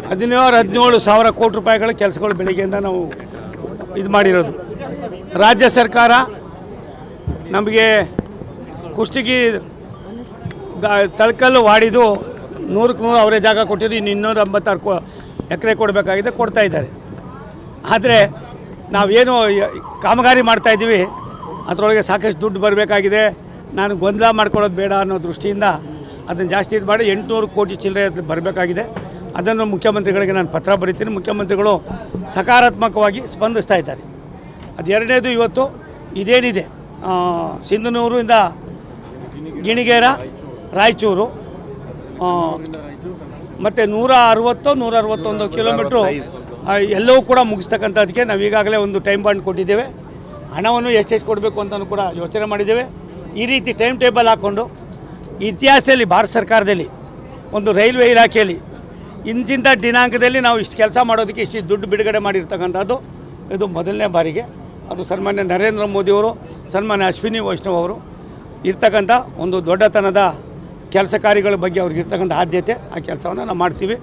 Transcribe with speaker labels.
Speaker 1: ಹದಿನೇಳು ಸಾವಿರ ಕೋಟಿ ರೂಪಾಯಿಗಳ ಕೆಲಸಗಳು ಬೆಳಗ್ಗೆಯಿಂದ ನಾವು ಇದು ಮಾಡಿರೋದು. ರಾಜ್ಯ ಸರ್ಕಾರ ನಮಗೆ ಕುಷ್ಟಗಿ ತಳಕಲ್ಲು ವಾಡಿದು 100ಕ್ಕೆ 100 ಅವರೇ ಜಾಗ ಕೊಟ್ಟಿದ್ದು, ಇನ್ನು 286 ಎಕರೆ ಕೊಡಬೇಕಾಗಿದೆ, ಕೊಡ್ತಾ ಇದ್ದಾರೆ. ಆದರೆ ನಾವೇನು ಕಾಮಗಾರಿ ಮಾಡ್ತಾಯಿದ್ದೀವಿ ಅದರೊಳಗೆ ಸಾಕಷ್ಟು ದುಡ್ಡು ಬರಬೇಕಾಗಿದೆ. ನಾನು ಗೊಂದಲ ಮಾಡ್ಕೊಳ್ಳೋದು ಬೇಡ ಅನ್ನೋ ದೃಷ್ಟಿಯಿಂದ ಅದನ್ನು ಜಾಸ್ತಿ ಇದು ಮಾಡಿ 800 ಕೋಟಿ ಚಿಲ್ಲರೆ ಬರಬೇಕಾಗಿದೆ. ಅದನ್ನು ಮುಖ್ಯಮಂತ್ರಿಗಳಿಗೆ ನಾನು ಪತ್ರ ಬರೀತೀನಿ. ಮುಖ್ಯಮಂತ್ರಿಗಳು ಸಕಾರಾತ್ಮಕವಾಗಿ ಸ್ಪಂದಿಸ್ತಾ ಇದ್ದಾರೆ. ಅದು ಎರಡನೇದು, ಇವತ್ತು ಇದೇನಿದೆ ಸಿಂಧನೂರಿಂದ ಗಿಣಿಗೇರ ರಾಯಚೂರು ಮತ್ತು 161 ಕಿಲೋಮೀಟ್ರು ಎಲ್ಲವೂ ಕೂಡ ಮುಗಿಸ್ತಕ್ಕಂಥದ್ದಕ್ಕೆ ನಾವು ಈಗಾಗಲೇ ಒಂದು ಟೈಮ್ ಬಾಂಡ್ ಕೊಟ್ಟಿದ್ದೇವೆ. ಹಣವನ್ನು ಎಷ್ಟು ಕೊಡಬೇಕು ಅಂತಲೂ ಕೂಡ ಯೋಚನೆ ಮಾಡಿದ್ದೇವೆ. ಈ ರೀತಿ ಟೈಮ್ ಟೇಬಲ್ ಹಾಕ್ಕೊಂಡು ಇತಿಹಾಸದಲ್ಲಿ ಭಾರತ ಸರ್ಕಾರದಲ್ಲಿ ಒಂದು ರೈಲ್ವೆ ಇಲಾಖೆಯಲ್ಲಿ ಇಂತಿಂಥ ದಿನಾಂಕದಲ್ಲಿ ನಾವು ಇಷ್ಟು ಕೆಲಸ ಮಾಡೋದಕ್ಕೆ ಇಷ್ಟು ದುಡ್ಡು ಬಿಡುಗಡೆ ಮಾಡಿರ್ತಕ್ಕಂಥದ್ದು ಇದು ಮೊದಲನೇ ಬಾರಿಗೆ. ಅದು ಸನ್ಮಾನ್ಯ ನರೇಂದ್ರ ಮೋದಿಯವರು, ಸನ್ಮಾನ್ಯ ಅಶ್ವಿನಿ ವೈಷ್ಣವ್ ಅವರು ಇರ್ತಕ್ಕಂಥ ಒಂದು ದೊಡ್ಡತನದ ಕೆಲಸ ಕಾರ್ಯಗಳ ಬಗ್ಗೆ ಅವ್ರಿಗೆ ಇರ್ತಕ್ಕಂಥ ಆದ್ಯತೆ, ಆ ಕೆಲಸವನ್ನು ನಾವು ಮಾಡ್ತೀವಿ.